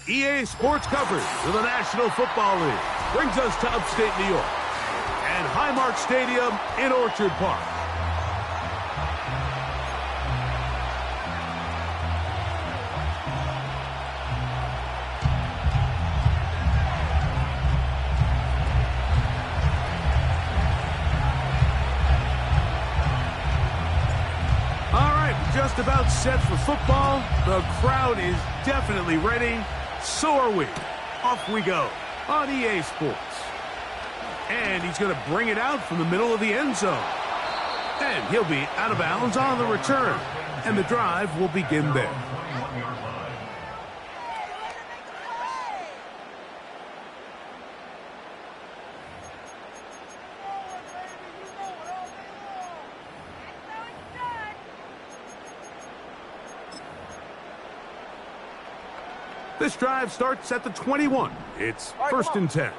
EA Sports coverage of the National Football League brings us to upstate New York and Highmark Stadium in Orchard Park. Just about set for football. The crowd is definitely ready. So are we. Off we go on EA Sports. And he's going to bring it out from the middle of the end zone. And he'll be out of bounds on the return. And the drive will begin there. This drive starts at the 21. It's 1st and 10.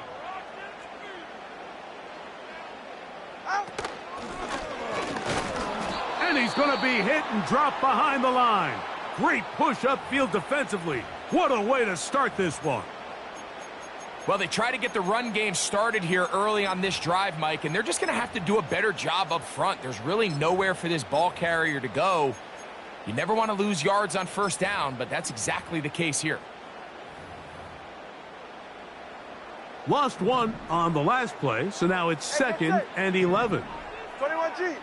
And he's going to be hit and drop behind the line. Great push upfield defensively. What a way to start this one. Well, they try to get the run game started here early on this drive, Mike, and they're just going to have to do a better job up front. There's really nowhere for this ball carrier to go. You never want to lose yards on 1st down, but that's exactly the case here. Lost one on the last play, so now it's 2nd and 11. 21G.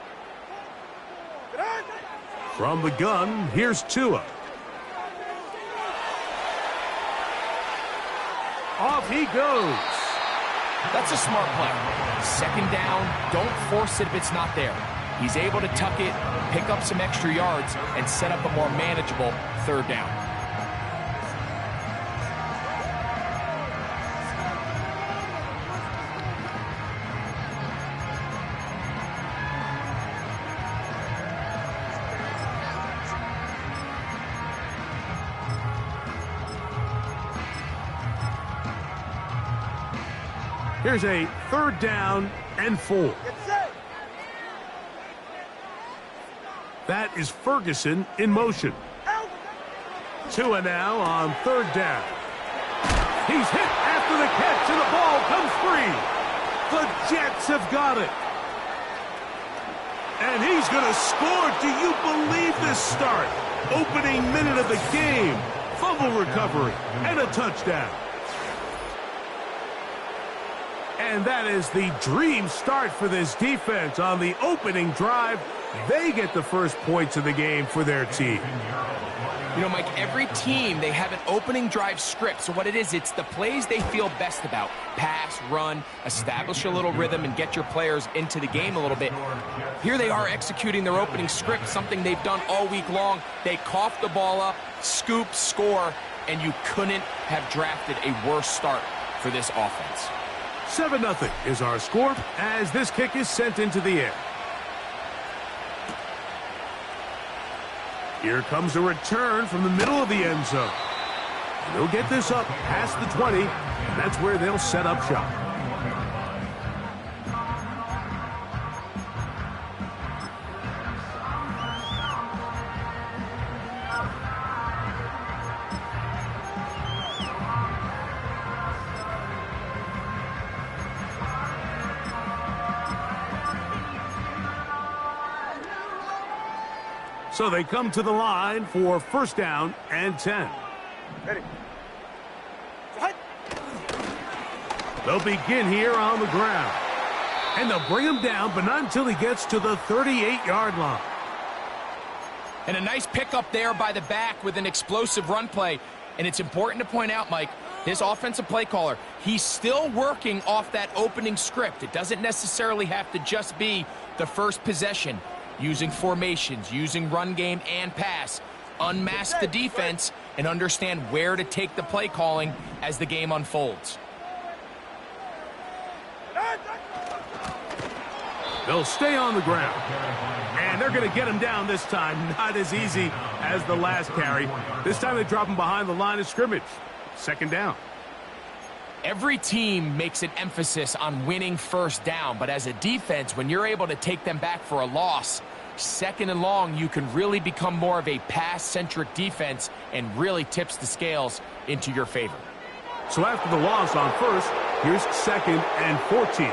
From the gun, here's Tua. Off he goes. That's a smart play. 2nd down, don't force it if it's not there. He's able to tuck it, pick up some extra yards, and set up a more manageable 3rd down. Here's a 3rd down and 4. That is Ferguson in motion. Tua now on 3rd down. He's hit after the catch, and the ball comes free. The Jets have got it. And he's going to score. Do you believe this start? Opening minute of the game. Fumble recovery and a touchdown. And that is the dream start for this defense on the opening drive. They get the first points of the game for their team. You know, Mike, every team, they have an opening drive script. So what it is, it's the plays they feel best about. Pass, run, establish a little rhythm, and get your players into the game a little bit. Here they are executing their opening script, something they've done all week long. They cough the ball up, scoop, score, and you couldn't have drafted a worse start for this offense. 7-0 is our score as this kick is sent into the air. Here comes a return from the middle of the end zone. And they'll get this up past the 20, and that's where they'll set up shop. So they come to the line for 1st down and 10. Ready. They'll begin here on the ground. And they'll bring him down, but not until he gets to the 38-yard line. And a nice pickup there by the back with an explosive run play. And it's important to point out, Mike, this offensive play caller, he's still working off that opening script. It doesn't necessarily have to just be the first possession. Using formations, using run game and pass. Unmask the defense and understand where to take the play calling as the game unfolds. They'll stay on the ground. And they're going to get him down this time. Not as easy as the last carry. This time they drop him behind the line of scrimmage. 2nd down. Every team makes an emphasis on winning 1st down, but as a defense, when you're able to take them back for a loss, second and long, you can really become more of a pass-centric defense and really tips the scales into your favor. So after the loss on first, here's second and 14.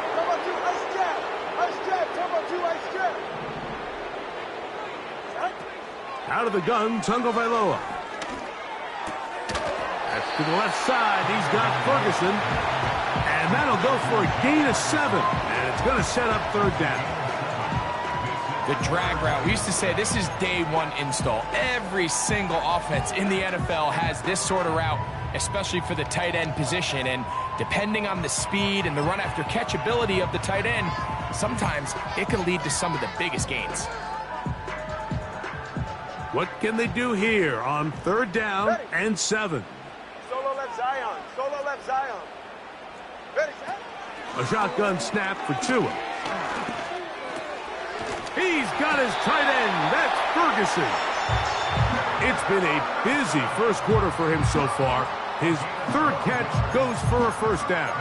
Out of the gun, Tagovailoa. That's to the left side. He's got Ferguson. And that'll go for a gain of 7. And it's going to set up third down. The drag route. We used to say this is day one install. Every single offense in the NFL has this sort of route, especially for the tight end position. And depending on the speed and the run after catch ability of the tight end, sometimes it can lead to some of the biggest gains. What can they do here on third down and 7? Solo left Zion. Solo left Zion. Ready, set. A shotgun snap for Tua. He's got his tight end. That's Ferguson. It's been a busy first quarter for him so far. His third catch goes for a first down.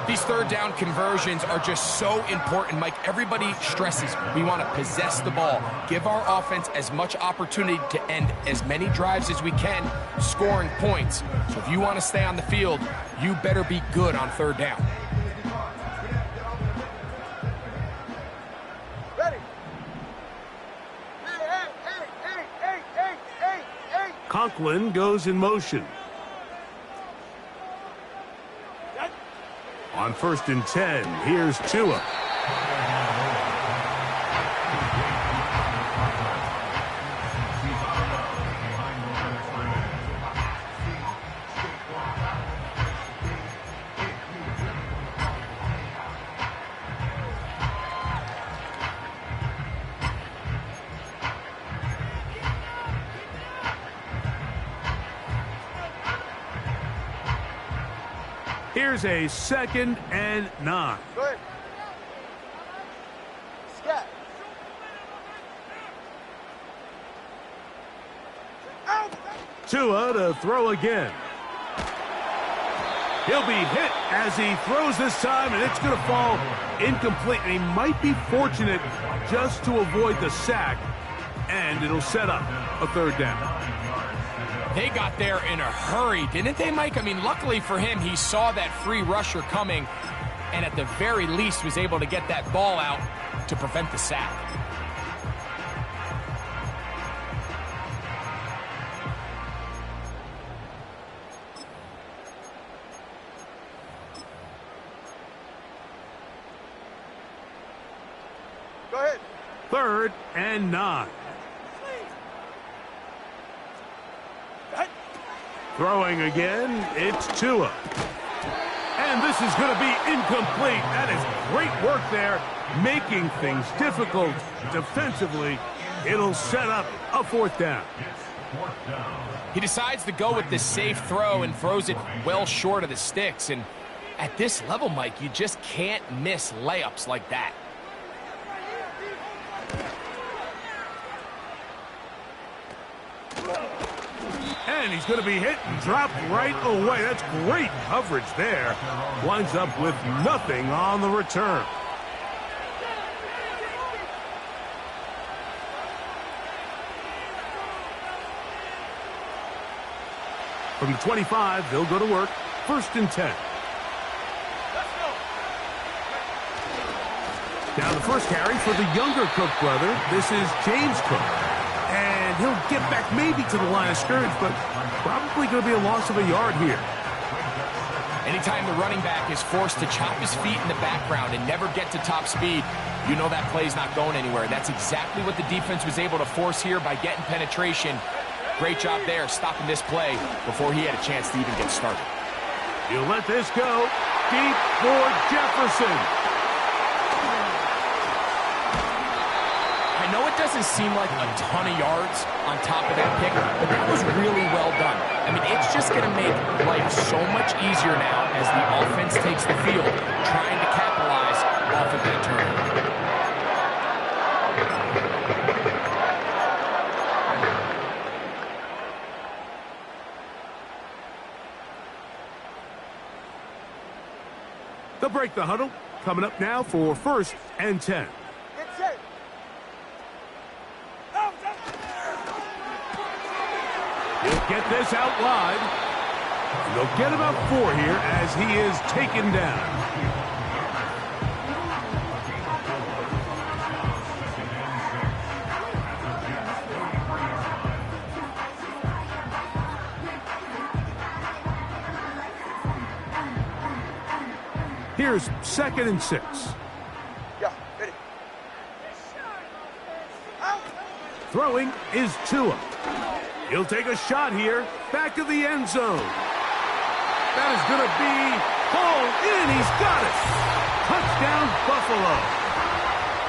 These third down conversions are just so important, Mike. Everybody stresses we want to possess the ball, give our offense as much opportunity to end as many drives as we can, scoring points. So if you want to stay on the field, you better be good on third down. Ready. Hey. Conklin goes in motion. On first and 10, here's Tua. Here's a second and 9. Go ahead. Scat. Out. Tua to throw again. He'll be hit as he throws this time, and it's going to fall incomplete. And he might be fortunate just to avoid the sack, and it'll set up a third down. They got there in a hurry, didn't they, Mike? I mean, luckily for him, he saw that free rusher coming and at the very least was able to get that ball out to prevent the sack. Go ahead. Third and 9. Throwing again, it's Tua. And this is going to be incomplete. That is great work there, making things difficult defensively. It'll set up a fourth down. He decides to go with the safe throw and throws it well short of the sticks. And at this level, Mike, you just can't miss layups like that. And he's going to be hit and dropped right away. That's great coverage there. Winds up with nothing on the return. From the 25, they'll go to work. First and 10. Now the first carry for the younger Cook brother. This is James Cook. And he'll get back maybe to the line of scrimmage, but probably going to be a loss of a yard here. Anytime the running back is forced to chop his feet in the background and never get to top speed, you know that play's not going anywhere. That's exactly what the defense was able to force here by getting penetration. Great job there, stopping this play before he had a chance to even get started. You let this go deep for Jefferson. I know it doesn't seem like a ton of yards on top of that pick, but that was really well done. I mean, it's just going to make life so much easier now as the offense takes the field, trying to capitalize off of that turnover. They'll break the huddle. Coming up now for first and 10. Get set. get this out wide. And they'll get about 4 here as he is taken down. Here's 2nd and 6. Yeah, ready. Throwing is Tua. He'll take a shot here. Back of the end zone. That is going to be hauled in. He's got it. Touchdown, Buffalo.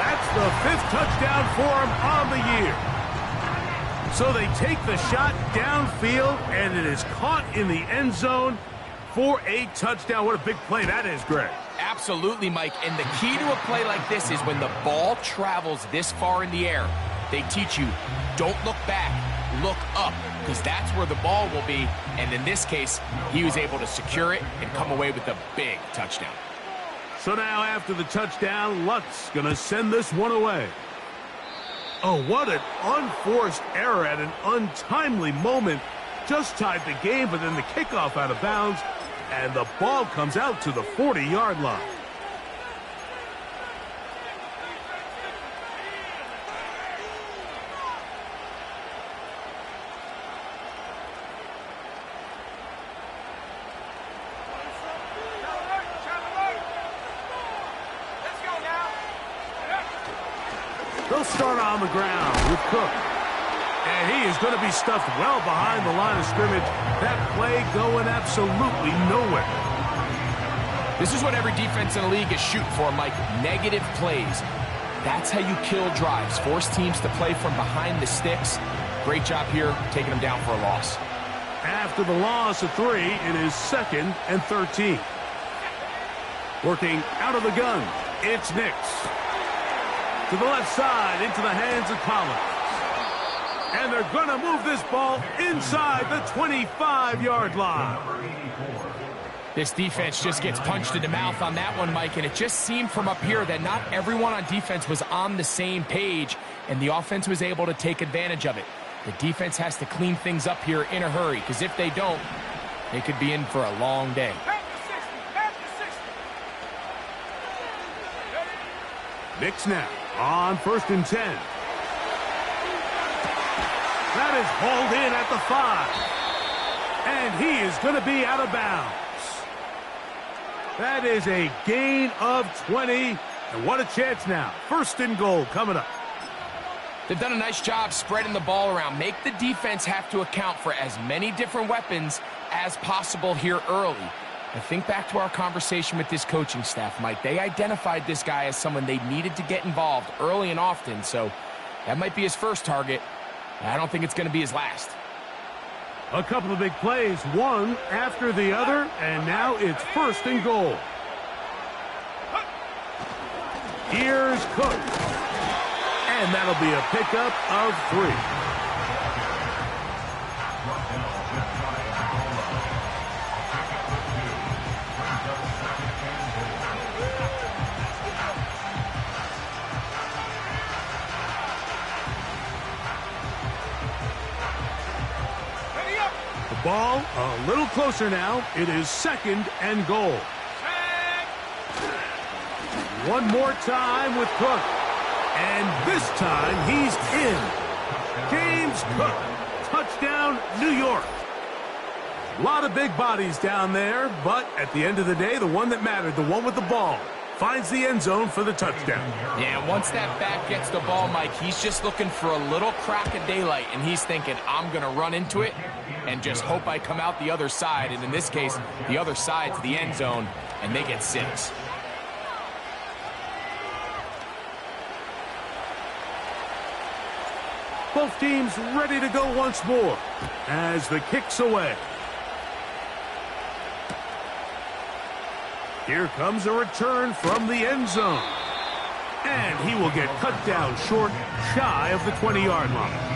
That's the 5th touchdown for him on the year. So they take the shot downfield, and it is caught in the end zone for a touchdown. What a big play that is, Greg. Absolutely, Mike. And the key to a play like this is when the ball travels this far in the air, they teach you, don't look back, look up, because that's where the ball will be. And in this case, he was able to secure it and come away with a big touchdown. So now after the touchdown, Luck's going to send this one away. Oh, what an unforced error at an untimely moment. Just tied the game, but then the kickoff out of bounds, and the ball comes out to the 40-yard line. They'll start on the ground with Cook. And he is going to be stuffed well behind the line of scrimmage. That play going absolutely nowhere. This is what every defense in the league is shooting for, Mike. Negative plays. That's how you kill drives. Force teams to play from behind the sticks. Great job here, taking them down for a loss. After the loss of 3, it is 2nd and 13. Working out of the gun, it's Nix. To the left side, into the hands of Collins. And they're going to move this ball inside the 25-yard line. This defense just gets punched in the mouth on that one, Mike, and it just seemed from up here that not everyone on defense was on the same page, and the offense was able to take advantage of it. The defense has to clean things up here in a hurry, because if they don't, they could be in for a long day. Nix now on 1st and 10. That is hauled in at the 5. And he is going to be out of bounds. That is a gain of 20. And what a chance now. 1st and goal coming up. They've done a nice job spreading the ball around. Make the defense have to account for as many different weapons as possible here early. I think back to our conversation with this coaching staff, Mike. They identified this guy as someone they needed to get involved early and often. So that might be his first target. I don't think it's going to be his last. A couple of big plays, one after the other, and now it's 1st and goal. Here's Cook. And that'll be a pickup of 3. Ball a little closer now. It is 2nd and goal. One more time with Cook. And this time he's in. James Cook. Touchdown, New York. A lot of big bodies down there, but at the end of the day, the one that mattered, the one with the ball, finds the end zone for the touchdown. Yeah, once that back gets the ball, Mike, he's just looking for a little crack of daylight, and he's thinking, I'm going to run into it and just hope I come out the other side. And in this case, the other side's the end zone, and they get 6. Both teams ready to go once more as the kick's away. Here comes a return from the end zone. And he will get cut down short, shy of the 20-yard line.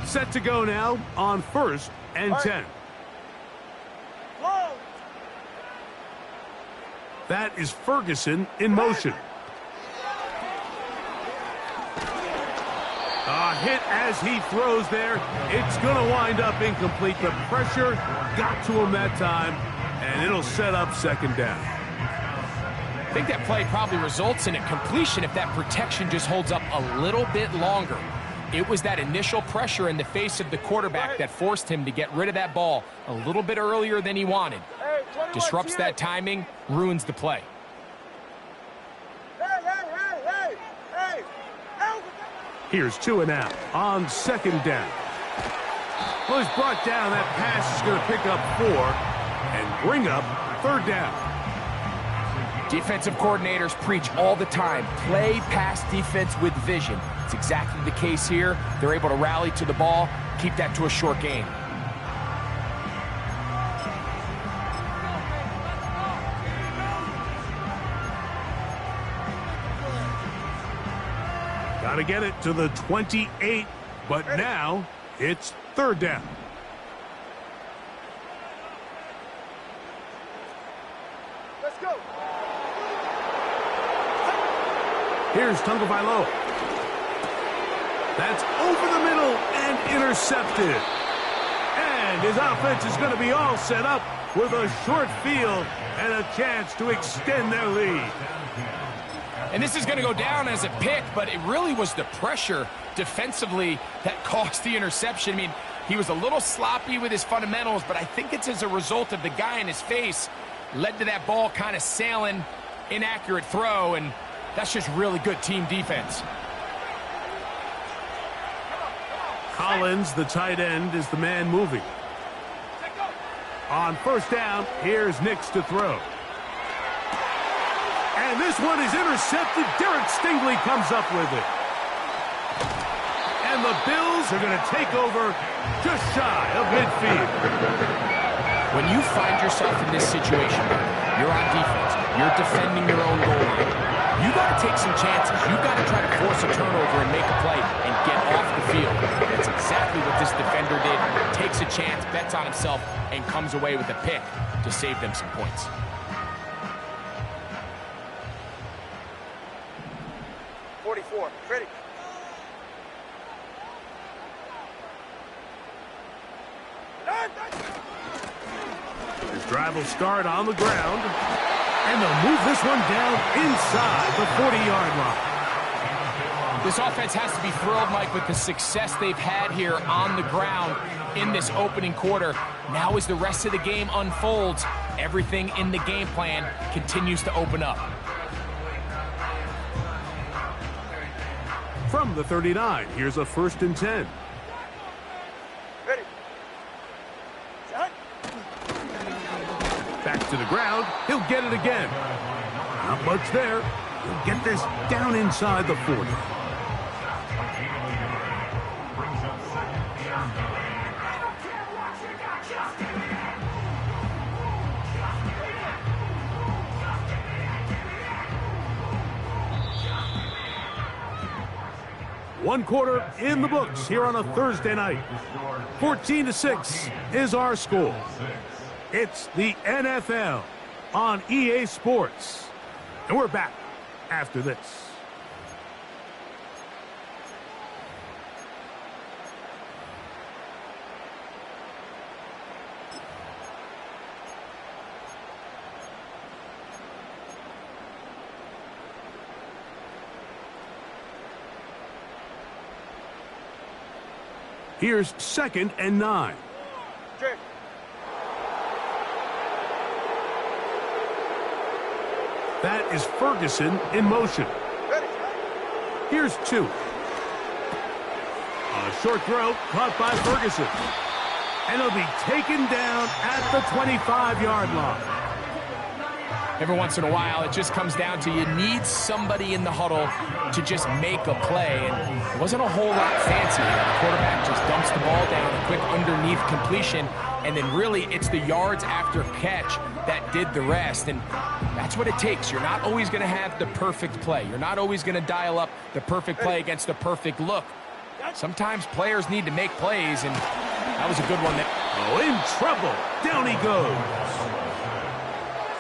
Set to go now on 1st and 10. Flow. That is Ferguson in motion. A hit as he throws there. It's going to wind up incomplete. The pressure got to him that time, and it'll set up 2nd down. I think that play probably results in a completion if that protection just holds up a little bit longer. It was that initial pressure in the face of the quarterback that forced him to get rid of that ball a little bit earlier than he wanted. Hey, 21, Disrupts see it? that timing, ruins the play. Hey. Here's 2 and out on 2nd down. Well, he's brought down. That pass is going to pick up 4 and bring up 3rd down. Defensive coordinators preach all the time, play pass defense with vision. It's exactly the case here. They're able to rally to the ball, keep that to a short gain. Got to get it to the 28, but now it's 3rd down. Let's go. Here's Tagovailoa. That's over the middle and intercepted. And his offense is going to be all set up with a short field and a chance to extend their lead. And this is going to go down as a pick, but it really was the pressure defensively that caused the interception. I mean, he was a little sloppy with his fundamentals, but I think it's as a result of the guy in his face led to that ball kind of sailing, inaccurate throw, and that's just really good team defense. Collins, the tight end, is the man moving. On 1st down, here's Nix to throw. And this one is intercepted. Derek Stingley comes up with it. And the Bills are going to take over just shy of midfield. When you find yourself in this situation, you're on defense, you're defending your own goal line, you got to take some chances. You got to try to force a turnover and make a play and get off the field. That's exactly what this defender did. Takes a chance, bets on himself, and comes away with a pick to save them some points. Ready. His drive will start on the ground, and they'll move this one down inside the 40-yard line. This offense has to be thrilled, Mike, with the success they've had here on the ground in this opening quarter. Now as the rest of the game unfolds, everything in the game plan continues to open up. From the 39, here's a 1st and 10. Ready. Set. Back to the ground. He'll get it again. Not much there. He'll get this down inside the 40. One quarter in the books here on a Thursday night. 14-6 is our score. It's the NFL on EA Sports. And we're back after this. Here's 2nd and 9. Okay. That is Ferguson in motion. Ready. Here's 2. A short throw caught by Ferguson. And he'll be taken down at the 25-yard line. Every once in a while, it just comes down to you need somebody in the huddle to just make a play. And it wasn't a whole lot fancy. The quarterback just dumps the ball down, a quick underneath completion, and then really it's the yards after catch that did the rest. And that's what it takes. You're not always going to have the perfect play. You're not always going to dial up the perfect play against the perfect look. Sometimes players need to make plays, and that was a good one there. Oh, in trouble. Down he goes.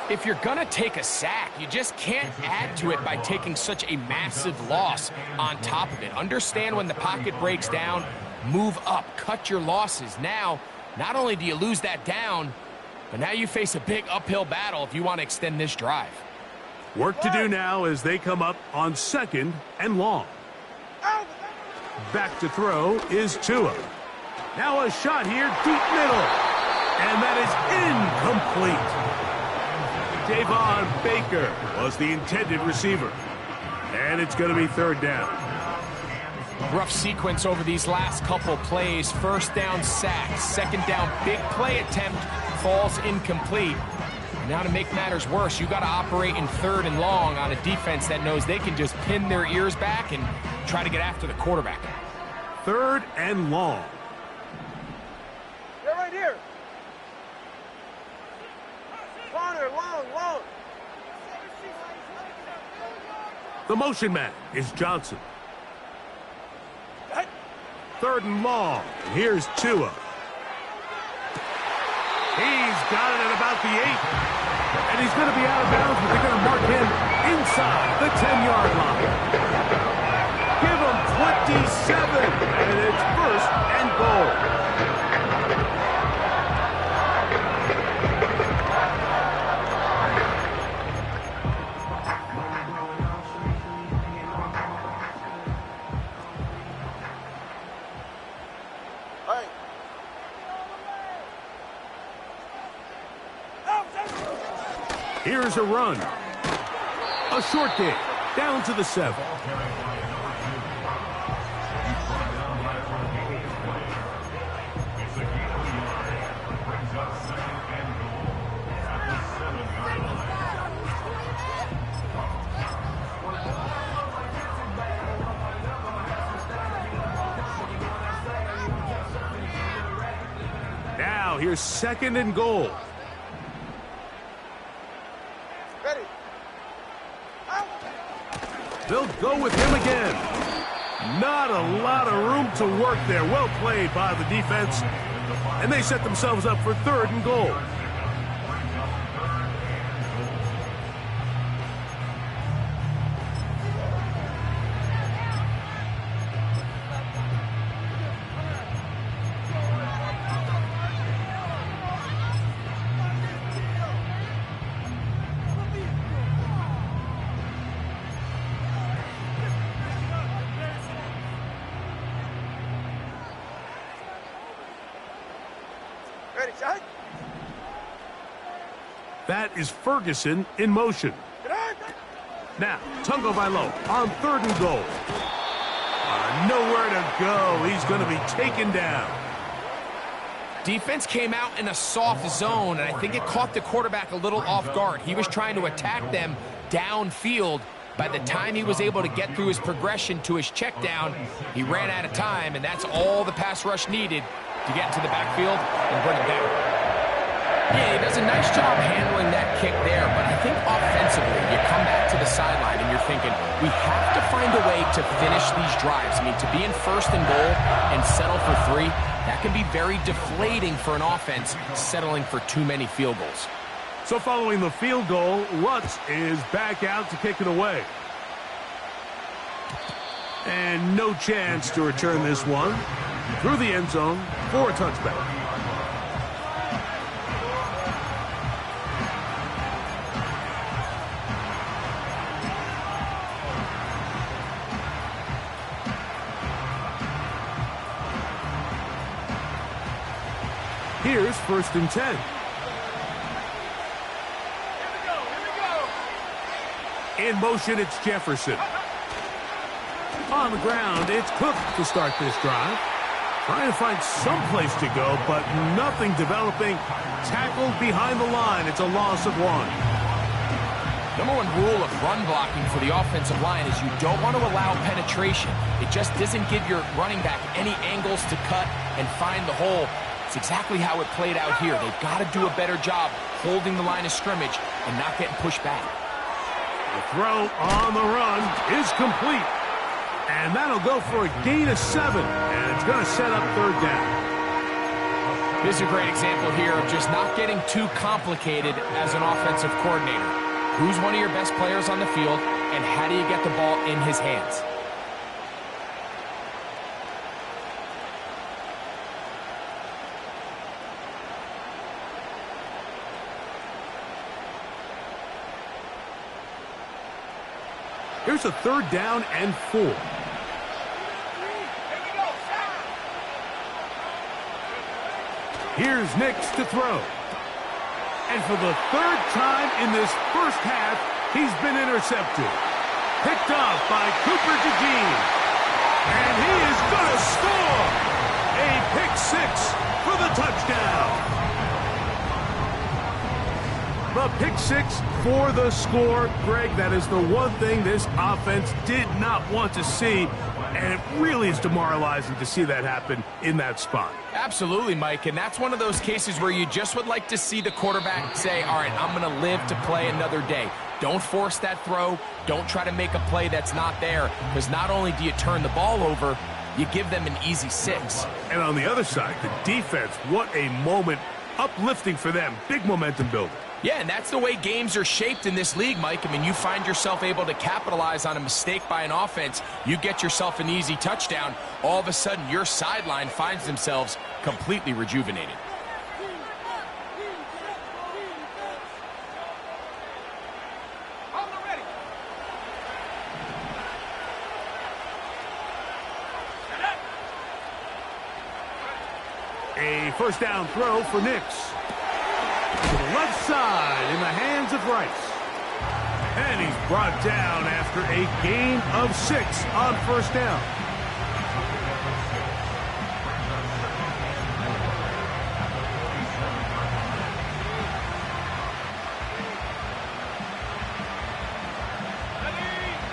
If you're going to take a sack, you just can't add to it by taking such a massive loss on top of it. Understand when the pocket breaks down, move up, cut your losses. Now, not only do you lose that down, but now you face a big uphill battle if you want to extend this drive. Work to do now as they come up on 2nd and long. Back to throw is Tua. Now a shot here, deep middle. And that is incomplete. Davon Baker was the intended receiver. And it's going to be 3rd down. Rough sequence over these last couple plays. 1st down sack, 2nd down big play attempt, falls incomplete. Now to make matters worse, you got to operate in 3rd and long on a defense that knows they can just pin their ears back and try to get after the quarterback. 3rd and long. They're right here. Corner, long. The motion man is Johnson. 3rd and long. And here's Tua. He's got it at about the 8. And he's going to be out of bounds, but they're going to mark him inside the 10-yard line. Give him 27. And it's 1st and goal. Here's a run. A short game. Down to the 7. Now here's 2nd and goal. They'll go with him again. Not a lot of room to work there. Well played by the defense. And they set themselves up for 3rd and goal. That is Ferguson in motion. Now, Tungo Vailoa on 3rd and goal. Nowhere to go. He's going to be taken down. Defense came out in a soft zone, and I think it caught the quarterback a little off guard. He was trying to attack them downfield. By the time he was able to get through his progression to his check down, he ran out of time, and that's all the pass rush needed to get into the backfield and bring him down. Yeah, he does a nice job handling that kick there, but I think offensively, you come back to the sideline and you're thinking, we have to find a way to finish these drives. I mean, to be in 1st and goal and settle for 3, that can be very deflating for an offense settling for too many field goals. So following the field goal, Lutz is back out to kick it away. And no chance to return this one through the end zone for a touchback. Here's 1st and 10. In motion, it's Jefferson. On the ground, it's Cook to start this drive. Trying to find some place to go, but nothing developing. Tackled behind the line. It's a loss of 1. Number 1 rule of run blocking for the offensive line is you don't want to allow penetration. It just doesn't give your running back any angles to cut and find the hole. It's exactly how it played out here. They've got to do a better job holding the line of scrimmage and not getting pushed back. The throw on the run is complete. And that'll go for a gain of 7. And it's going to set up third down. This is a great example here of just not getting too complicated as an offensive coordinator. Who's one of your best players on the field, and how do you get the ball in his hands? Here's a third down and 4. Here's Nix to throw. And for the third time in this first half, he's been intercepted. Picked off by Cooper DeJean. And he is going to score! A pick 6 for the touchdown. The pick 6 for the score. Greg, that is the one thing this offense did not want to see. And it really is demoralizing to see that happen in that spot. Absolutely, Mike, and that's one of those cases where you just would like to see the quarterback say, all right, I'm going to live to play another day. Don't force that throw. Don't try to make a play that's not there, because not only do you turn the ball over, you give them an easy 6. And on the other side, the defense, what a moment. Uplifting for them. Big momentum builder. Yeah, and that's the way games are shaped in this league, Mike. I mean, you find yourself able to capitalize on a mistake by an offense. You get yourself an easy touchdown. All of a sudden, your sideline finds themselves completely rejuvenated. A first down throw for Nix. To the left side in the hands of Rice. And he's brought down after a gain of 6 on first down.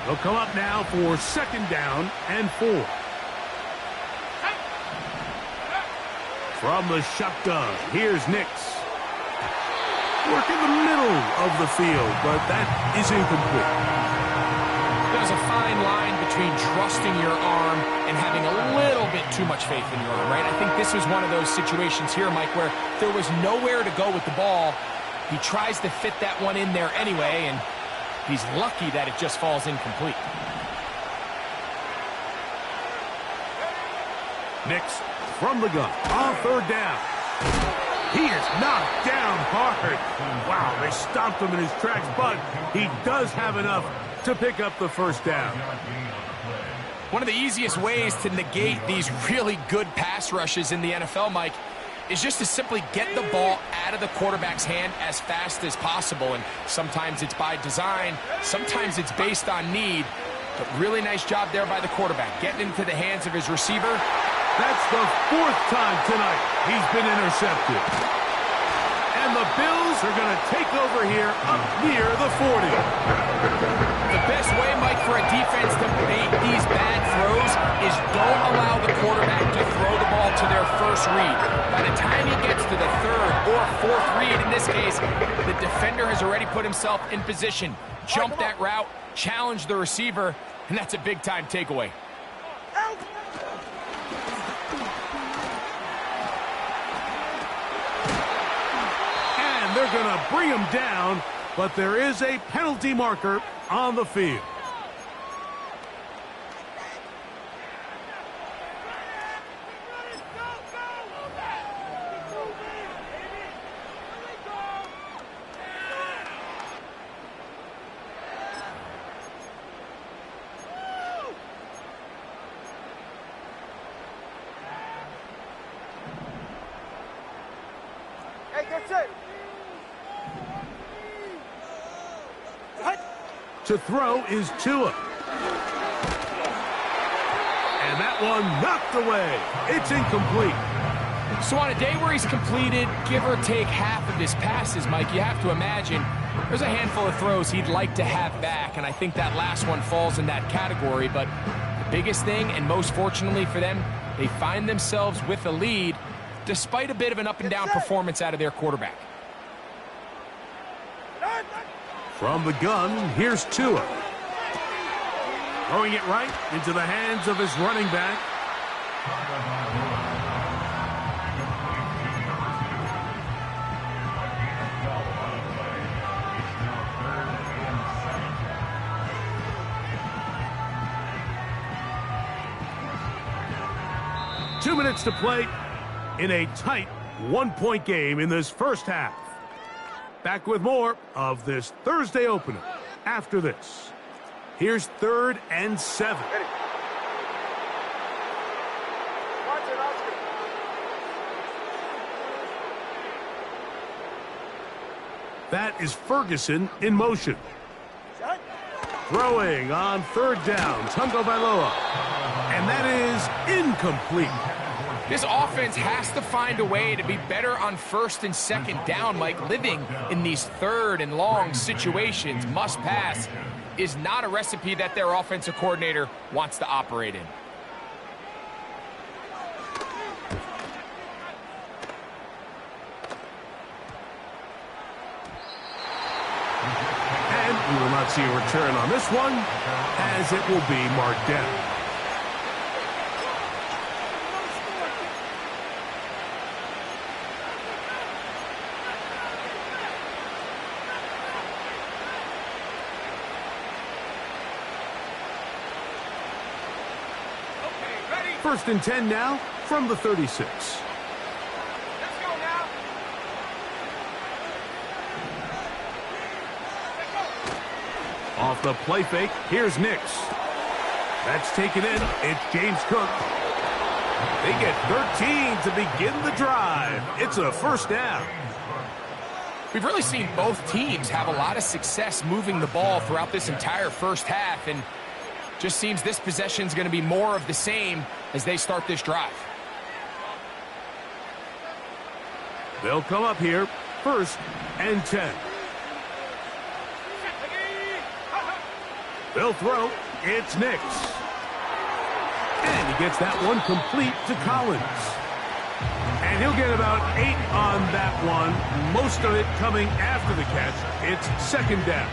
They'll come up now for second down and 4. From the shotgun, here's Nix. Work in the middle of the field, but that is incomplete. There's a fine line between trusting your arm and having a little bit too much faith in your arm, right? I think this was one of those situations here, Mike, where there was nowhere to go with the ball. He tries to fit that one in there anyway, and he's lucky that it just falls incomplete. Nix from the gun on third down. He is knocked down hard. Wow, they stopped him in his tracks, but he does have enough to pick up the first down. One of the easiest ways to negate these really good pass rushes in the NFL, Mike, is just to simply get the ball out of the quarterback's hand as fast as possible. And sometimes it's by design, sometimes it's based on need. But really nice job there by the quarterback, getting into the hands of his receiver. That's the 4th time tonight he's been intercepted. And the Bills are going to take over here up near the 40. The best way, Mike, for a defense to make these bad throws is don't allow the quarterback to throw the ball to their first read. By the time he gets to the 3rd or 4th read, in this case, the defender has already put himself in position. Jump that route, challenge the receiver, and that's a big-time takeaway. They're going to bring him down, but there is a penalty marker on the field. Hey, get set. To throw is Tua. And that one knocked away. It's incomplete. So on a day where he's completed, give or take half of his passes, Mike, you have to imagine there's a handful of throws he'd like to have back, and I think that last one falls in that category. But the biggest thing, and most fortunately for them, they find themselves with a lead despite a bit of an up-and-down performance out of their quarterback. From the gun, here's Tua. Throwing it right into the hands of his running back. Two minutes to play in a tight one-point game in this first half. Back with more of this Thursday opener after this. Here's 3rd and 7. That is Ferguson in motion. Throwing on 3rd down, Tagovailoa. And that is incomplete. This offense has to find a way to be better on 1st and 2nd down, Mike. Living in these 3rd and long situations, must pass, is not a recipe that their offensive coordinator wants to operate in. And we will not see a return on this one, as it will be marked down. First and 10 now from the 36. Let's go now. Off the play fake, here's Nix. That's taken in. It's James Cook. They get 13 to begin the drive. It's a first down. We've really seen both teams have a lot of success moving the ball throughout this entire first half, and just seems this possession is going to be more of the same as they start this drive. They'll come up here, 1st and 10. They'll throw. It's Nix. And he gets that one complete to Collins. And he'll get about 8 on that one. Most of it coming after the catch. It's 2nd down.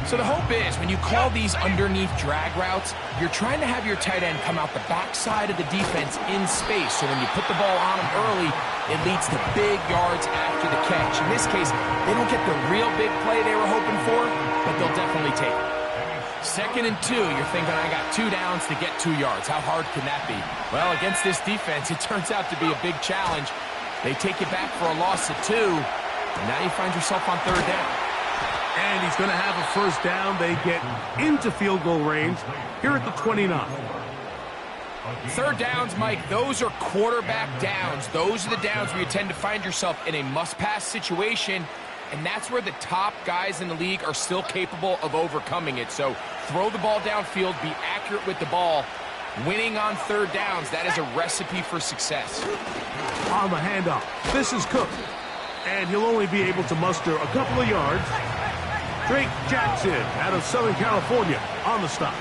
So the hope is when you call these underneath drag routes, you're trying to have your tight end come out the backside of the defense in space. So when you put the ball on him early, it leads to big yards after the catch. In this case, they don't get the real big play they were hoping for, but they'll definitely take it. 2nd and 2, you're thinking, I got 2 downs to get 2 yards. How hard can that be? Well, against this defense, it turns out to be a big challenge. They take you back for a loss of 2, and now you find yourself on 3rd down. And he's going to have a first down. They get into field goal range here at the 29. 3rd downs, Mike, those are quarterback downs. Those are the downs where you tend to find yourself in a must-pass situation, and that's where the top guys in the league are still capable of overcoming it. So throw the ball downfield, be accurate with the ball. Winning on 3rd downs, that is a recipe for success. On the handoff, this is Cook. And he'll only be able to muster a couple of yards. Drake Jackson out of Southern California on the stop.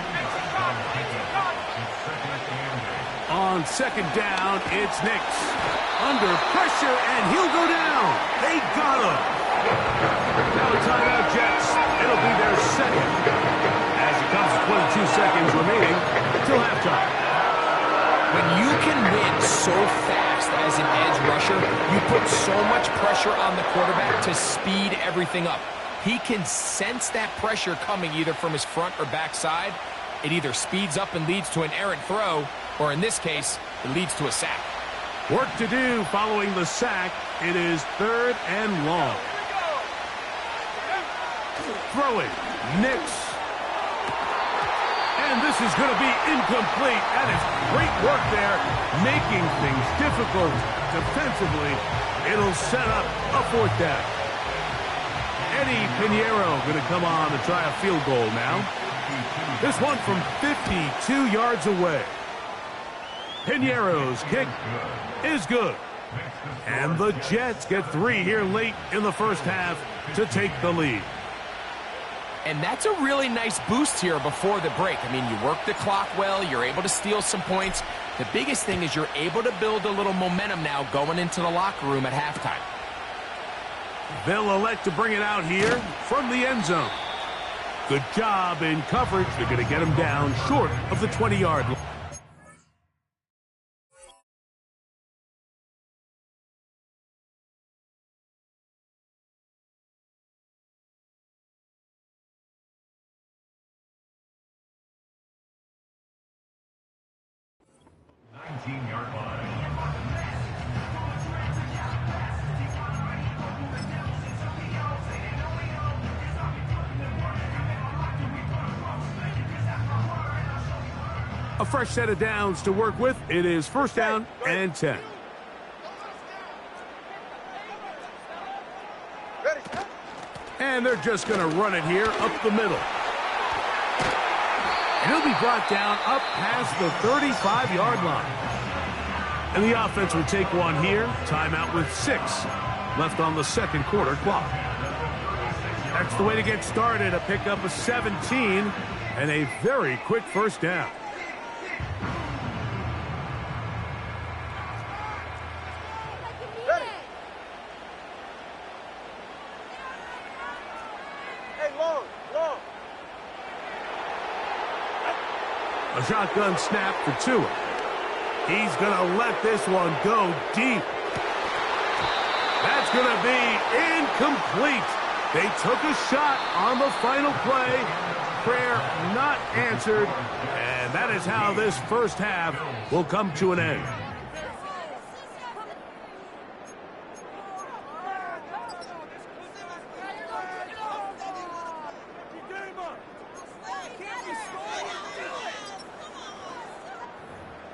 On 2nd down, it's Nix. Under pressure, and he'll go down. They got him. Now timeout, Jets. It'll be their 2nd. As it comes to 22 seconds remaining till halftime. When you can win so fast as an edge rusher, you put so much pressure on the quarterback to speed everything up. He can sense that pressure coming either from his front or back side. It either speeds up and leads to an errant throw, or in this case, it leads to a sack. Work to do following the sack. It is 3rd and long. Throwing, Nix. And this is going to be incomplete. That is great work there, making things difficult defensively. It'll set up a 4th down. Eddie Pinheiro going to come on to try a field goal now. This one from 52 yards away. Pinheiro's kick is good. And the Jets get 3 here late in the first half to take the lead. And that's a really nice boost here before the break. I mean, you work the clock well, you're able to steal some points. The biggest thing is you're able to build a little momentum now going into the locker room at halftime. They'll elect to bring it out here from the end zone. Good job in coverage. They're going to get him down short of the 20-yard line. A fresh set of downs to work with. It is first down and 10. And they're just going to run it here up the middle. And he'll be brought down up past the 35-yard line. And the offense will take one here. Timeout with 6 left on the second quarter clock. That's the way to get started. A pickup of 17 and a very quick first down. A shotgun snap for Tua. He's going to let this one go deep. That's going to be incomplete. They took a shot on the final play. Prayer not answered. And that is how this first half will come to an end.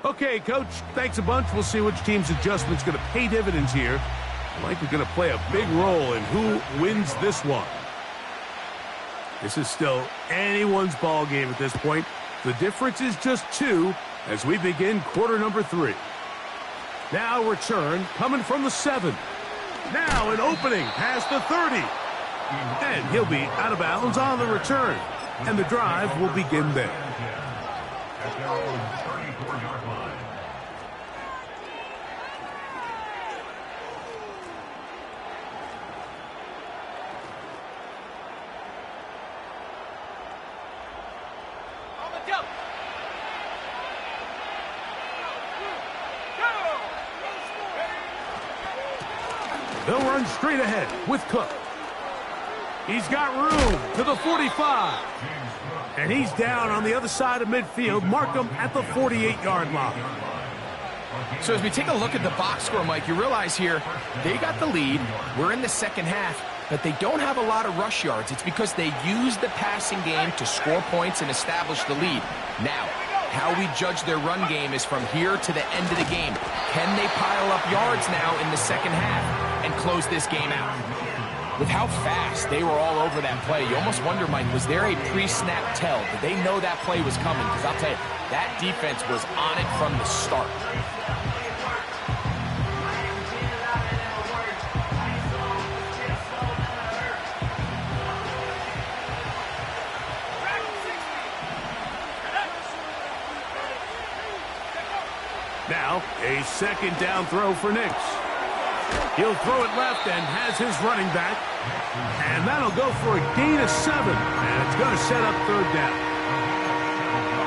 Okay, Coach, thanks a bunch. We'll see which team's adjustment's going to pay dividends here. Likely going to play a big role in who wins this one. This is still anyone's ball game at this point. The difference is just 2 as we begin quarter number 3. Now return coming from the 7. Now an opening past the 30. And he'll be out of bounds on the return. And the drive will begin there. They'll run straight ahead with Cook. He's got room to the 45. And he's down on the other side of midfield. Mark him at the 48-yard line. So as we take a look at the box score, Mike, you realize here they got the lead. We're in the second half, but they don't have a lot of rush yards. It's because they use the passing game to score points and establish the lead. Now, how we judge their run game is from here to the end of the game. Can they pile up yards now in the second half and close this game out? With how fast they were all over that play, you almost wonder, Mike, was there a pre-snap tell? Did they know that play was coming? Because I'll tell you, that defense was on it from the start. Now, a second down throw for Nix. He'll throw it left and has his running back. And that'll go for a gain of 7. And it's going to set up third down.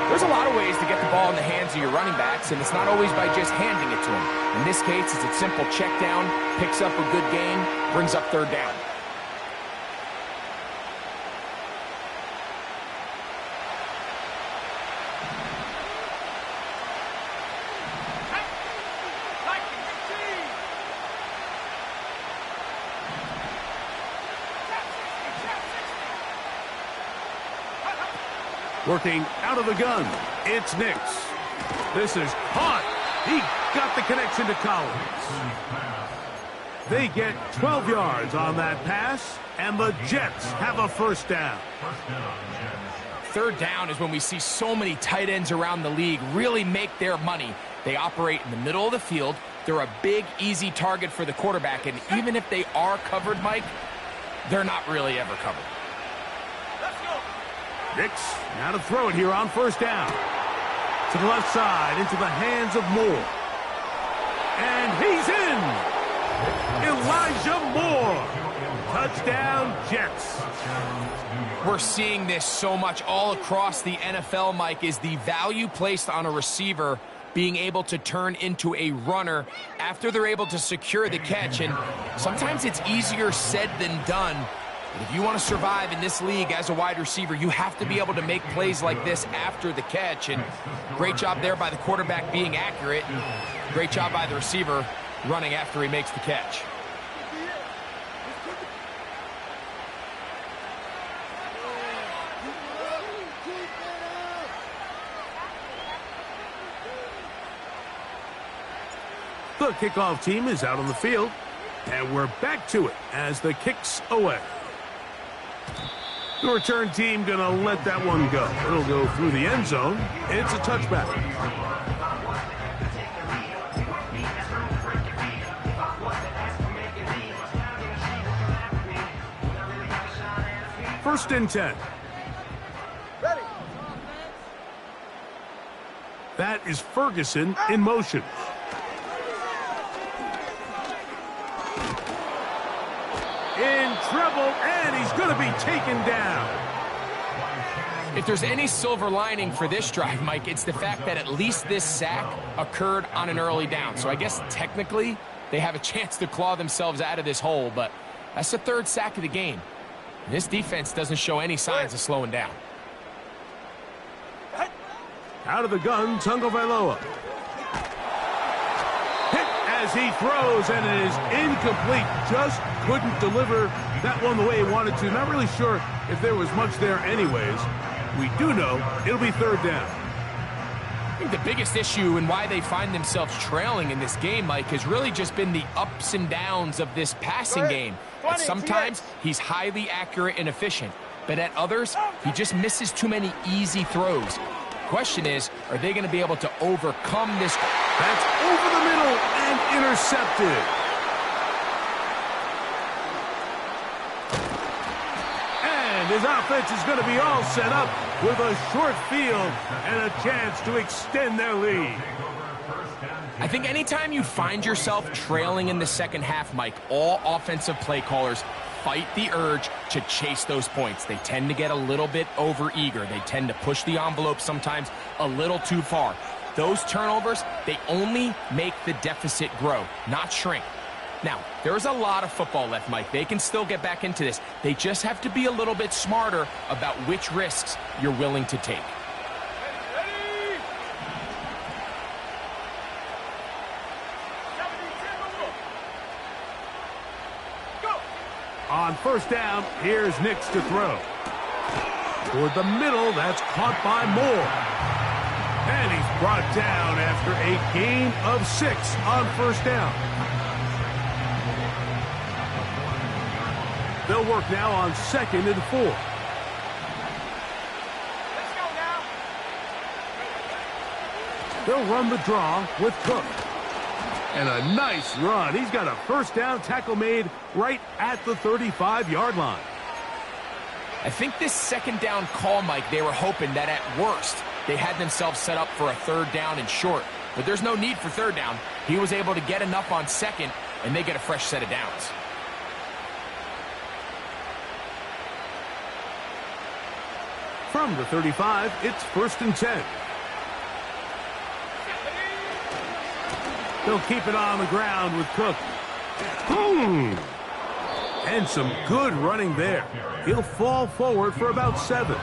There's a lot of ways to get the ball in the hands of your running backs, and it's not always by just handing it to them. In this case, it's a simple check down, picks up a good gain, brings up third down. Working out of the gun, it's Nix. This is caught. He got the connection to Collins. They get 12 yards on that pass, and the Jets have a first down. Third down is when we see so many tight ends around the league really make their money. They operate in the middle of the field. They're a big, easy target for the quarterback, and even if they are covered, Mike, they're not really ever covered. Nix now to throw it here on first down. To the left side, into the hands of Moore. And he's in! Elijah Moore! Touchdown, Jets. We're seeing this so much all across the NFL, Mike, is the value placed on a receiver being able to turn into a runner after they're able to secure the catch. And sometimes it's easier said than done. But if you want to survive in this league as a wide receiver, you have to be able to make plays like this after the catch. And great job there by the quarterback being accurate. And great job by the receiver running after he makes the catch. The kickoff team is out on the field, and we're back to it as the kick's away. The return team gonna let that one go. It'll go through the end zone. It's a touchback. First and 10. Ready. That is Ferguson in motion. In trouble, and he's going to be taken down. If there's any silver lining for this drive, Mike, it's the fact that at least this sack occurred on an early down. So I guess technically they have a chance to claw themselves out of this hole, but that's the third sack of the game. This defense doesn't show any signs of slowing down. Out of the gun, Tagovailoa. Hit as he throws, and it is incomplete. Just couldn't deliver that one the way he wanted to. Not really sure if there was much there anyways. We do know it'll be third down. I think the biggest issue and why they find themselves trailing in this game, Mike, has really just been the ups and downs of this passing game. And sometimes he's highly accurate and efficient, but at others, he just misses too many easy throws. Question is, are they going to be able to overcome this? That's over the middle and intercepted. And his offense is going to be all set up with a short field and a chance to extend their lead. I think anytime you find yourself trailing in the second half, Mike, all offensive play callers fight the urge to chase those points. They tend to get a little bit overeager. They tend to push the envelope sometimes a little too far. Those turnovers, they only make the deficit grow, not shrink. Now, there's a lot of football left, Mike. They can still get back into this. They just have to be a little bit smarter about which risks you're willing to take. On first down, here's Nix to throw. Toward the middle, that's caught by Moore. And he's brought down after a gain of 6 on first down. They'll work now on 2nd and 4. Let's go now. They'll run the draw with Cook. And a nice run. He's got a first down tackle made right at the 35-yard line. I think this second down call, Mike, they were hoping that at worst they had themselves set up for a third down and short. But there's no need for third down. He was able to get enough on second, and they get a fresh set of downs. From the 35, it's 1st and 10. They'll keep it on the ground with Cook. Boom! And some good running there. He'll fall forward for about 7.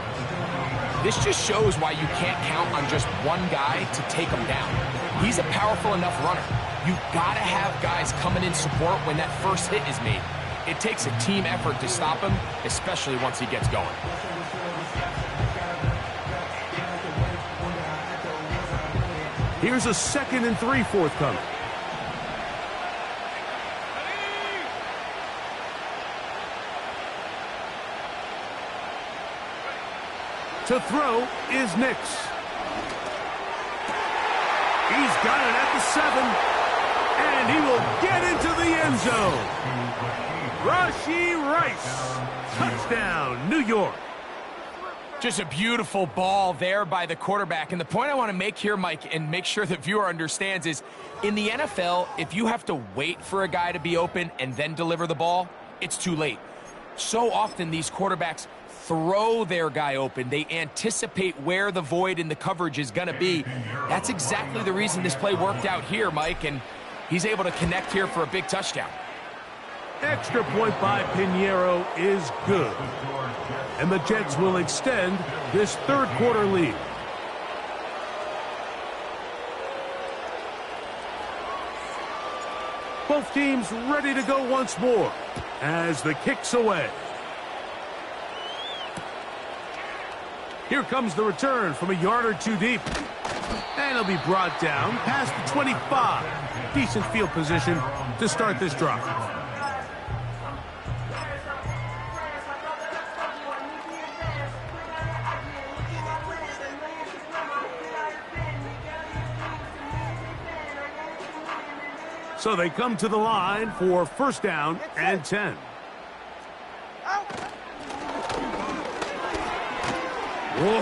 This just shows why you can't count on just one guy to take him down. He's a powerful enough runner. You've got to have guys coming in support when that first hit is made. It takes a team effort to stop him, especially once he gets going. Here's a 2nd and 3 forthcoming. To throw is Nix. He's got it at the 7, and he will get into the end zone. Rashee Rice, touchdown, New York. Just a beautiful ball there by the quarterback. And the point I want to make here, Mike, and make sure the viewer understands is, in the NFL, if you have to wait for a guy to be open and then deliver the ball, it's too late. So often these quarterbacks throw their guy open. They anticipate where the void in the coverage is going to be. That's exactly the reason this play worked out here, Mike, and he's able to connect here for a big touchdown. Extra point by Pinheiro is good. And the Jets will extend this third quarter lead. Both teams ready to go once more as the kick's away. Here comes the return from a yard or two deep. And he'll be brought down past the 25. Decent field position to start this drive. So they come to the line for first down and 10. Whoa.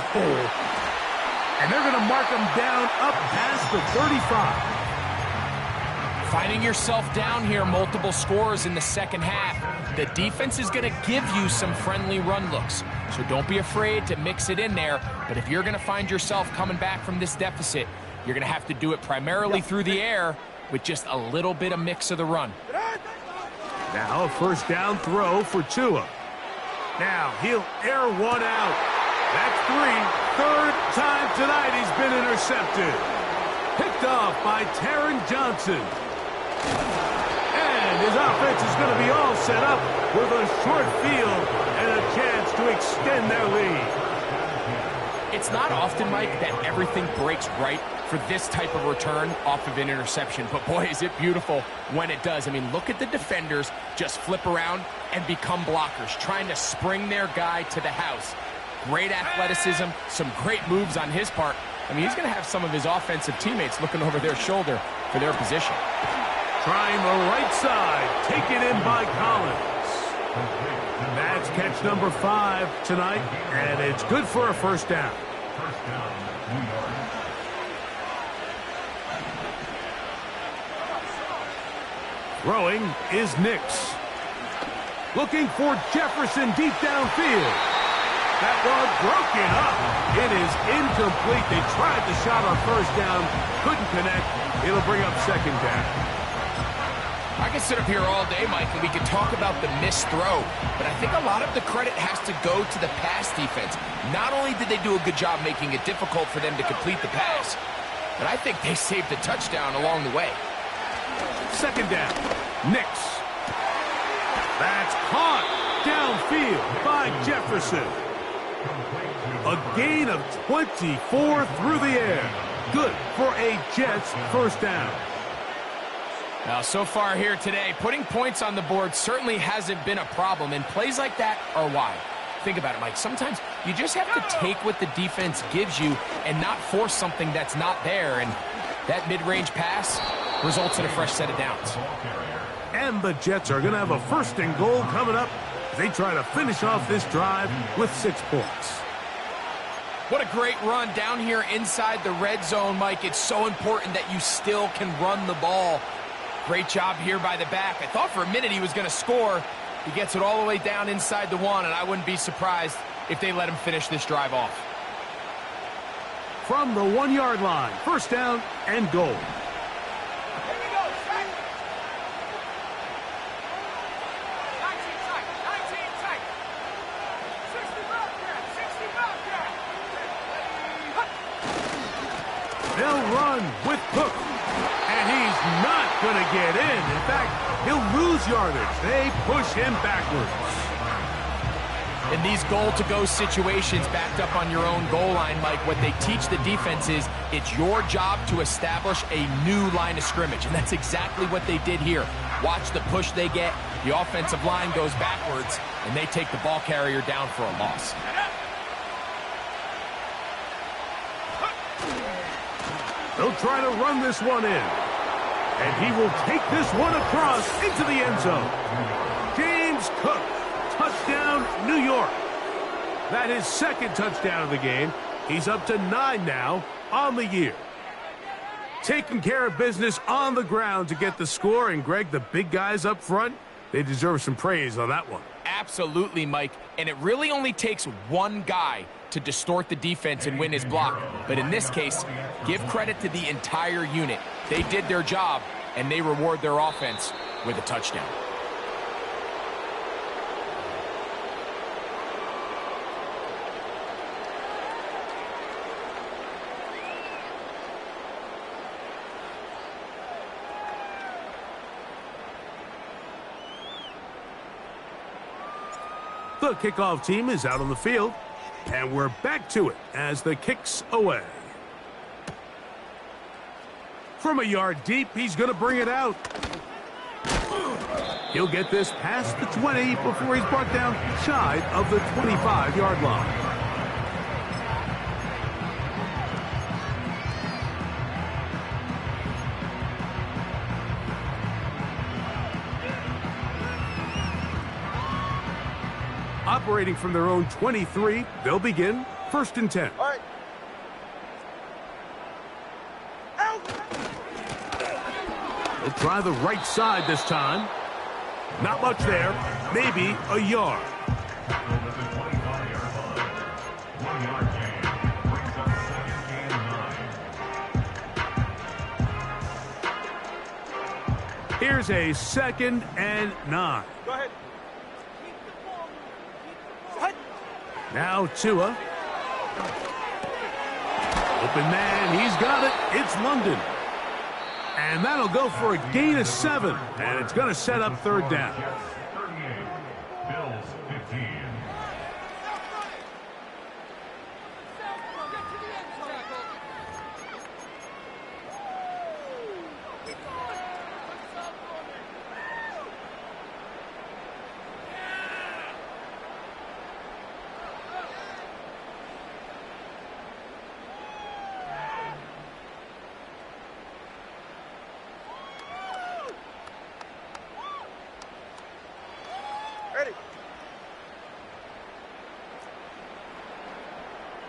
And they're going to mark them down up past the 35. Finding yourself down here, multiple scores in the second half. The defense is going to give you some friendly run looks. So don't be afraid to mix it in there. But if you're going to find yourself coming back from this deficit, you're going to have to do it primarily through the air with just a little bit of mix of the run. Now a first down throw for Tua. Now he'll air one out. That's three. Third time tonight he's been intercepted. Picked off by Taron Johnson. And his offense is going to be all set up with a short field and a chance to extend their lead. It's not often, Mike, that everything breaks right for this type of return off of an interception. But boy, is it beautiful when it does. I mean, look at the defenders just flip around and become blockers, trying to spring their guy to the house. Great athleticism, some great moves on his part. I mean, he's going to have some of his offensive teammates looking over their shoulder for their position. Trying the right side, taken in by Collins. That's catch number 5 tonight, and it's good for a first down. Throwing is Nix. Looking for Jefferson deep downfield. That one broken up. It is incomplete. They tried the shot on first down. Couldn't connect. It'll bring up second down. I could sit up here all day, Mike, and we could talk about the missed throw, but I think a lot of the credit has to go to the pass defense. Not only did they do a good job making it difficult for them to complete the pass, but I think they saved the touchdown along the way. Second down. Nix. That's caught downfield by Jefferson. A gain of 24 through the air. Good for a Jets first down. Now, so far here today, putting points on the board certainly hasn't been a problem, and plays like that are why. Think about it, Mike. Sometimes you just have to take what the defense gives you and not force something that's not there, and that mid-range pass results in a fresh set of downs. And the Jets are going to have a first and goal coming up as they try to finish off this drive with 6 points. What a great run down here inside the red zone, Mike. It's so important that you still can run the ball. Great job here by the back. I thought for a minute he was going to score. He gets it all the way down inside the 1, and I wouldn't be surprised if they let him finish this drive off. From the 1-yard line, first down and goal. They'll run with Cook, and he's not going to get in. In fact, he'll lose yardage. They push him backwards. In these goal-to-go situations backed up on your own goal line, Mike, what they teach the defense is it's your job to establish a new line of scrimmage, and that's exactly what they did here. Watch the push they get. The offensive line goes backwards, and they take the ball carrier down for a loss. They'll try to run this one in. And he will take this one across into the end zone. James Cook, touchdown, New York. That is second touchdown of the game. He's up to 9 now on the year. Taking care of business on the ground to get the score. And, Greg, the big guys up front, they deserve some praise on that one. Absolutely, Mike. And it really only takes one guy to distort the defense and win his block. But in this case, give credit to the entire unit. They did their job, and they reward their offense with a touchdown. The kickoff team is out on the field, and we're back to it as the kick's away. From a yard deep, he's going to bring it out. He'll get this past the 20 before he's brought down shy of the 25-yard line. Operating from their own 23, they'll begin 1st and 10. All right. They'll try the right side this time. Not much there. Maybe a yard. Here's a 2nd and 9. Go ahead. Now Tua. Open man, he's got it. It's London. And that'll go for a gain of 7. And it's going to set up 3rd down. Bills 15. Ready.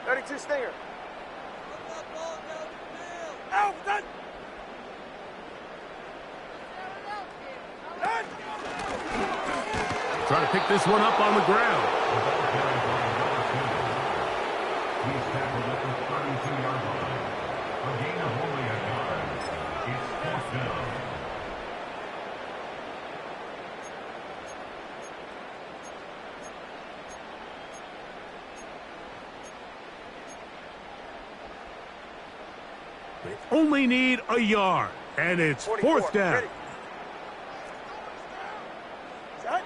32 Stinger. Out, done. Trying to pick this one up on the ground. He's tackled at the 32-yard line. A gain of only a yard. It's 4th down. They only need a yard. And it's 4th down. Ready. Set.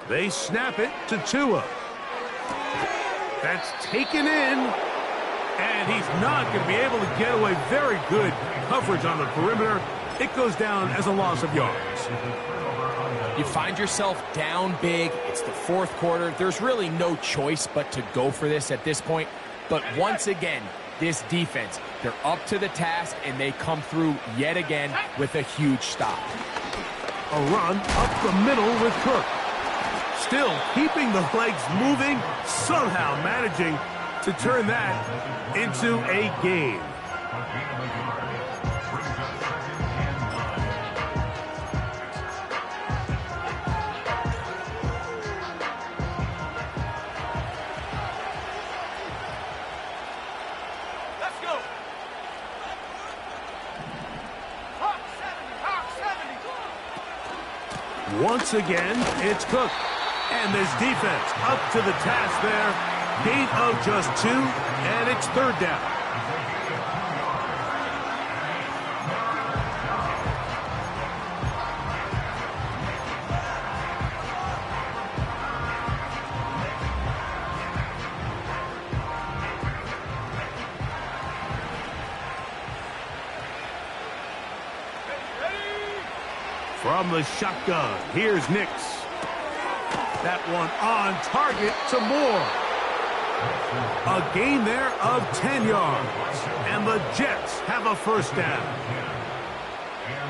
They snap it to Tua. That's taken in. And he's not going to be able to get away. Very good coverage on the perimeter. It goes down as a loss of yards. You find yourself down big. It's the 4th quarter. There's really no choice but to go for this at this point. But once again, this defense, they're up to the task, and they come through yet again with a huge stop. A run up the middle with Cook. Still keeping the legs moving, somehow managing to turn that into a gain. Let's go. Hawk 70. Once again, it's Cook. And this defense up to the task there. Gain of just 2, and it's 3rd down. From the shotgun, here's Nix. That one on target to Moore. A gain there of 10 yards. And the Jets have a 1st down.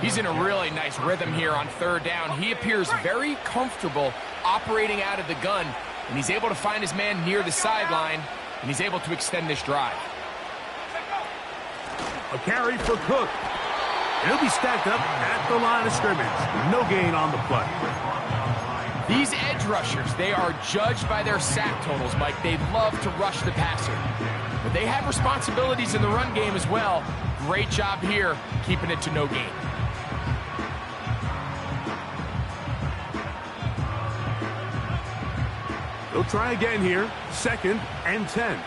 He's in a really nice rhythm here on 3rd down. He appears very comfortable operating out of the gun, and he's able to find his man near the sideline, and he's able to extend this drive. A carry for Cook. He'll be stacked up at the line of scrimmage. No gain on the play. These edge rushers, they are judged by their sack totals, Mike. They love to rush the passer. But they have responsibilities in the run game as well. Great job here, keeping it to no gain. They'll try again here. 2nd and 10.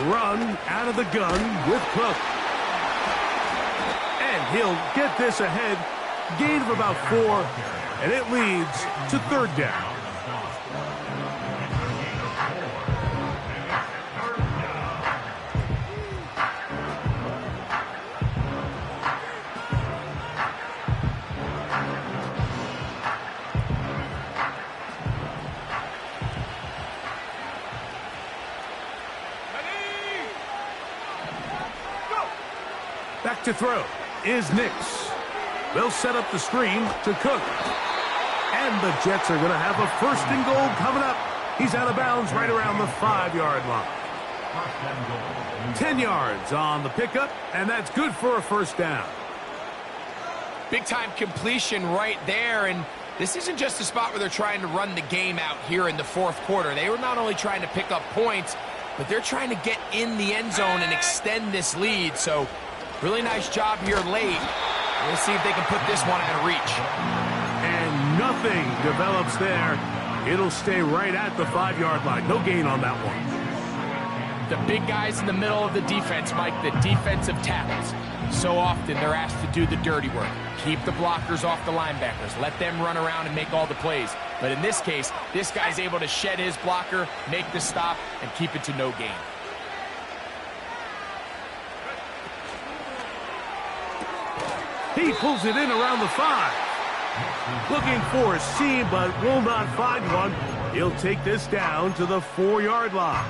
Run out of the gun with Cook. And he'll get this ahead. Gain of about 4, and it leads to 3rd down. Back to throw is Nix. They'll set up the screen to Cook. And the Jets are going to have a 1st and goal coming up. He's out of bounds right around the 5-yard line. 10 yards on the pickup, and that's good for a 1st down. Big-time completion right there, and this isn't just a spot where they're trying to run the game out here in the 4th quarter. They were not only trying to pick up points, but they're trying to get in the end zone and extend this lead, so really nice job here late. We'll see if they can put this one out of reach. And nothing develops there. It'll stay right at the 5-yard line. No gain on that one. The big guys in the middle of the defense, Mike, the defensive tackles. So often they're asked to do the dirty work. Keep the blockers off the linebackers. Let them run around and make all the plays. But in this case, this guy's able to shed his blocker, make the stop, and keep it to no gain. He pulls it in around the 5. Looking for a seam, but will not find one. He'll take this down to the 4-yard line.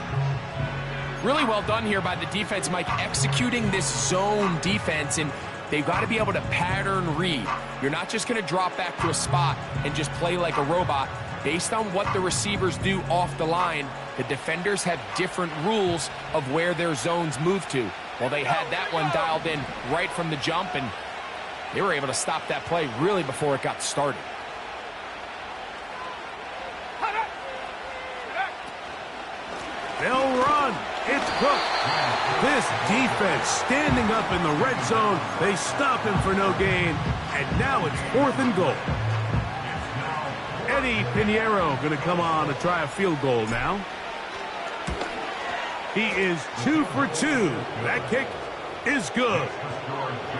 Really well done here by the defense, Mike, executing this zone defense, and they've got to be able to pattern read. You're not just going to drop back to a spot and just play like a robot. Based on what the receivers do off the line, the defenders have different rules of where their zones move to. Well, they had that one dialed in right from the jump, and they were able to stop that play really before it got started. They'll run. It's Cook. This defense standing up in the red zone. They stop him for no gain. And now it's 4th and goal. Eddie Pinheiro going to come on to try a field goal now. He is 2 for 2. That kick is good.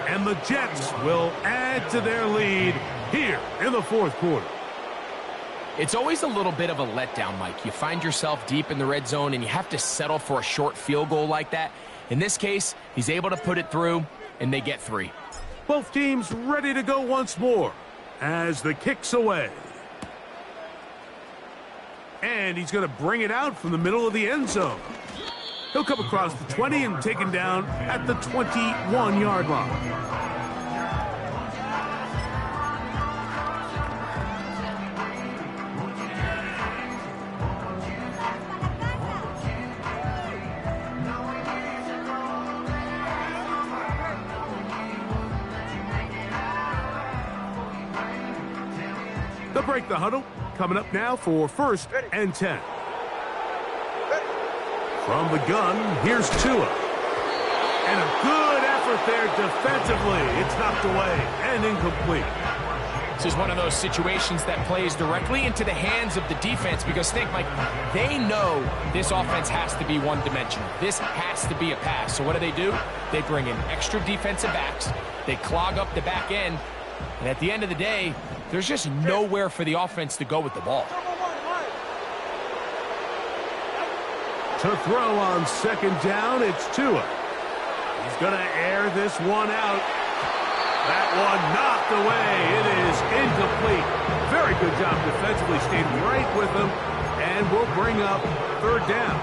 And the Jets will add to their lead here in the 4th quarter. It's always a little bit of a letdown, Mike. You find yourself deep in the red zone and you have to settle for a short field goal like that. In this case, he's able to put it through, and they get 3. Both teams ready to go once more as the kick's away. And he's going to bring it out from the middle of the end zone. He'll come across the 20 and taken down at the 21-yard line. They'll break the huddle. Coming up now for 1st and 10. From the gun, here's Tua. And a good effort there defensively. It's knocked away and incomplete. This is one of those situations that plays directly into the hands of the defense because, think, Mike, they know this offense has to be one-dimensional. This has to be a pass. So what do? They bring in extra defensive backs. They clog up the back end. And at the end of the day, there's just nowhere for the offense to go with the ball. To throw on 2nd down, it's Tua. He's going to air this one out. That one knocked away. It is incomplete. Very good job defensively. Stayed right with him and will bring up 3rd down.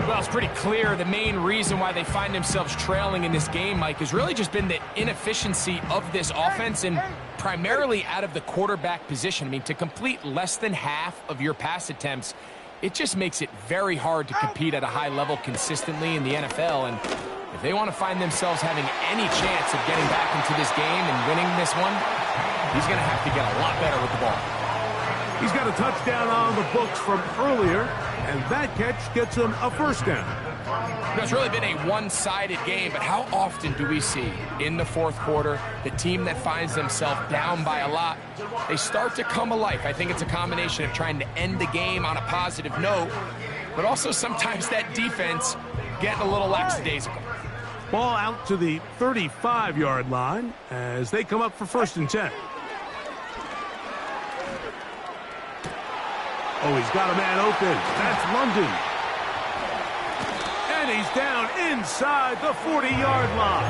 Well, it's pretty clear the main reason why they find themselves trailing in this game, Mike, has really just been the inefficiency of this offense and primarily out of the quarterback position. I mean, to complete less than half of your pass attempts, it just makes it very hard to compete at a high level consistently in the NFL. And if they want to find themselves having any chance of getting back into this game and winning this one, he's going to have to get a lot better with the ball. He's got a touchdown on the books from earlier, and that catch gets him a first down. It's really been a one-sided game, but how often do we see in the fourth quarter the team that finds themselves down by a lot, they start to come alive? I think it's a combination of trying to end the game on a positive note, but also sometimes that defense getting a little lackadaisical. Ball out to the 35-yard line as they come up for 1st and 10. Oh, he's got a man open. That's London. And he's down inside the 40-yard line.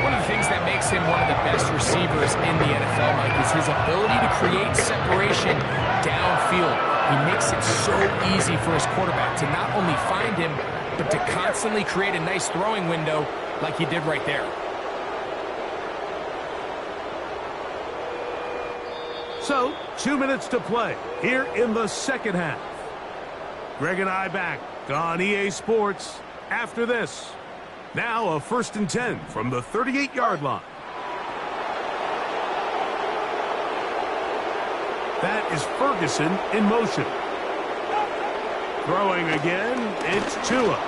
One of the things that makes him one of the best receivers in the NFL, Mike, is his ability to create separation downfield. He makes it so easy for his quarterback to not only find him, but to constantly create a nice throwing window like he did right there. So, 2 minutes to play here in the second half. Greg and I back on EA Sports after this. Now a 1st and 10 from the 38-yard line. That is Ferguson in motion. Throwing again, it's Tua.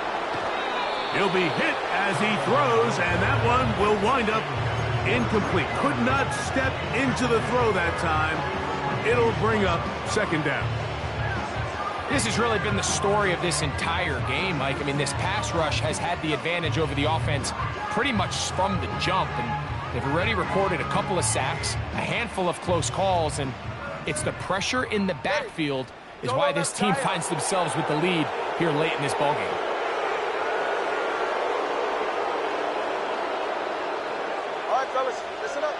He'll be hit as he throws, and that one will wind up incomplete. Could not step into the throw that time. It'll bring up 2nd down. This has really been the story of this entire game, Mike. I mean, this pass rush has had the advantage over the offense pretty much from the jump, and they've already recorded a couple of sacks, a handful of close calls, and it's the pressure in the backfield is why this team finds themselves with the lead here late in this ballgame. All right, fellas, listen up.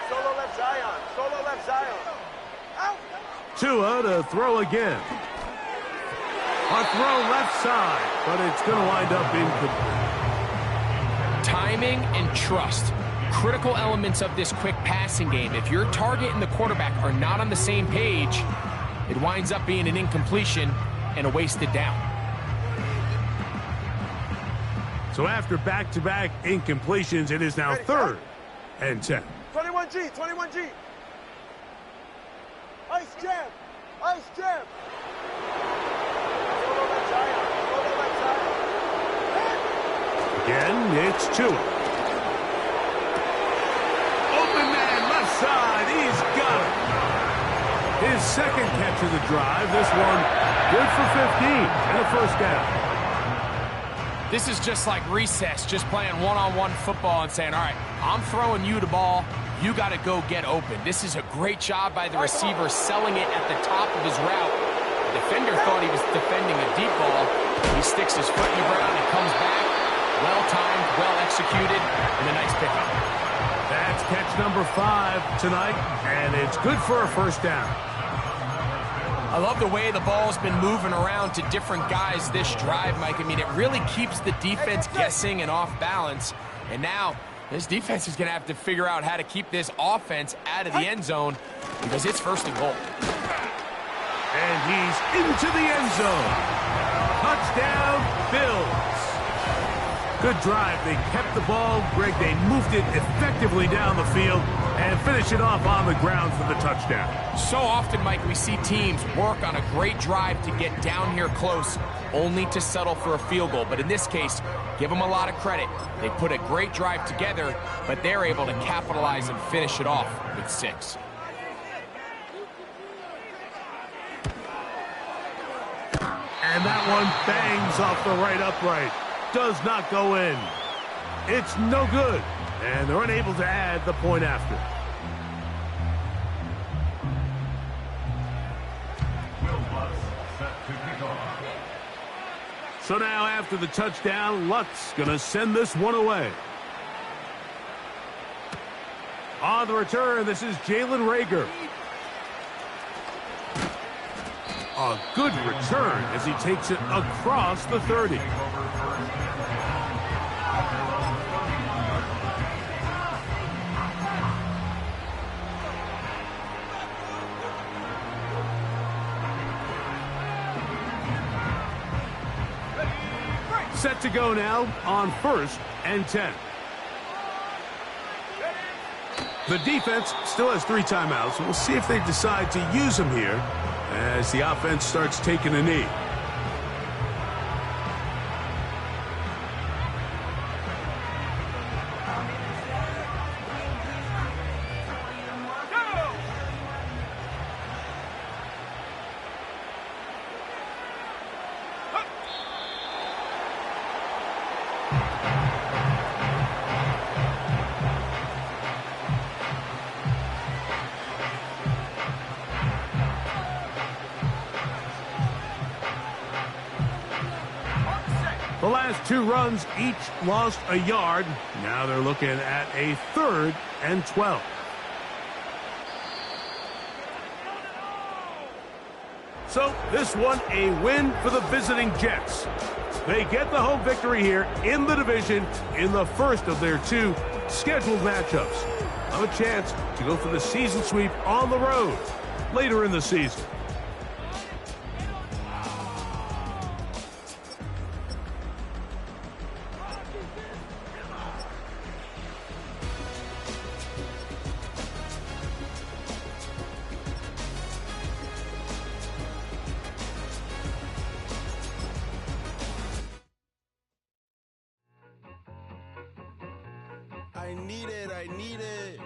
Solo left Zion. Solo left Zion. Out. Tua to throw again. A throw left side, but it's going to wind up incomplete. Timing and trust, critical elements of this quick passing game. If your target and the quarterback are not on the same page, it winds up being an incompletion and a wasted down. So after back-to-back incompletions, it is now 3rd and 10. 21G, 21G. Ice jam. Ice jam. Solo left Zion. Solo left Zion. Again, it's Tua. Open man, left side. He's got it. His 2nd catch of the drive. This one good for 15 and a 1st down. This is just like recess, just playing one-on-one football and saying, all right, I'm throwing you the ball. You got to go get open. This is a great job by the receiver selling it at the top of his route. The defender thought he was defending a deep ball. He sticks his foot in the ground and comes back. Well-timed, well-executed, and a nice pickup. That's catch number 5 tonight, and it's good for a 1st down. I love the way the ball's been moving around to different guys this drive, Mike. I mean, it really keeps the defense guessing and off balance. And now this defense is going to have to figure out how to keep this offense out of the end zone because it's 1st and goal. And he's into the end zone. Touchdown, Bills. Good drive. They kept the ball. Greg, they moved it effectively down the field and finish it off on the ground for the touchdown. So often, Mike, we see teams work on a great drive to get down here close, only to settle for a field goal. But in this case, give them a lot of credit. They put a great drive together, but they're able to capitalize and finish it off with 6. And that one bangs off the right upright. Does not go in. It's no good. And they're unable to add the point after. So now after the touchdown, Lutz going to send this one away. On the return, this is Jalen Reagor. A good return as he takes it across the 30. Set to go now on 1st and 10. The defense still has 3 timeouts. We'll see if they decide to use them here as the offense starts taking a knee. The last 2 runs each lost a yard. Now they're looking at a 3rd and 12. So this one a win for the visiting Jets. They get the home victory here in the division in the first of their 2 scheduled matchups. Have a chance to go for the season sweep on the road later in the season. I need it.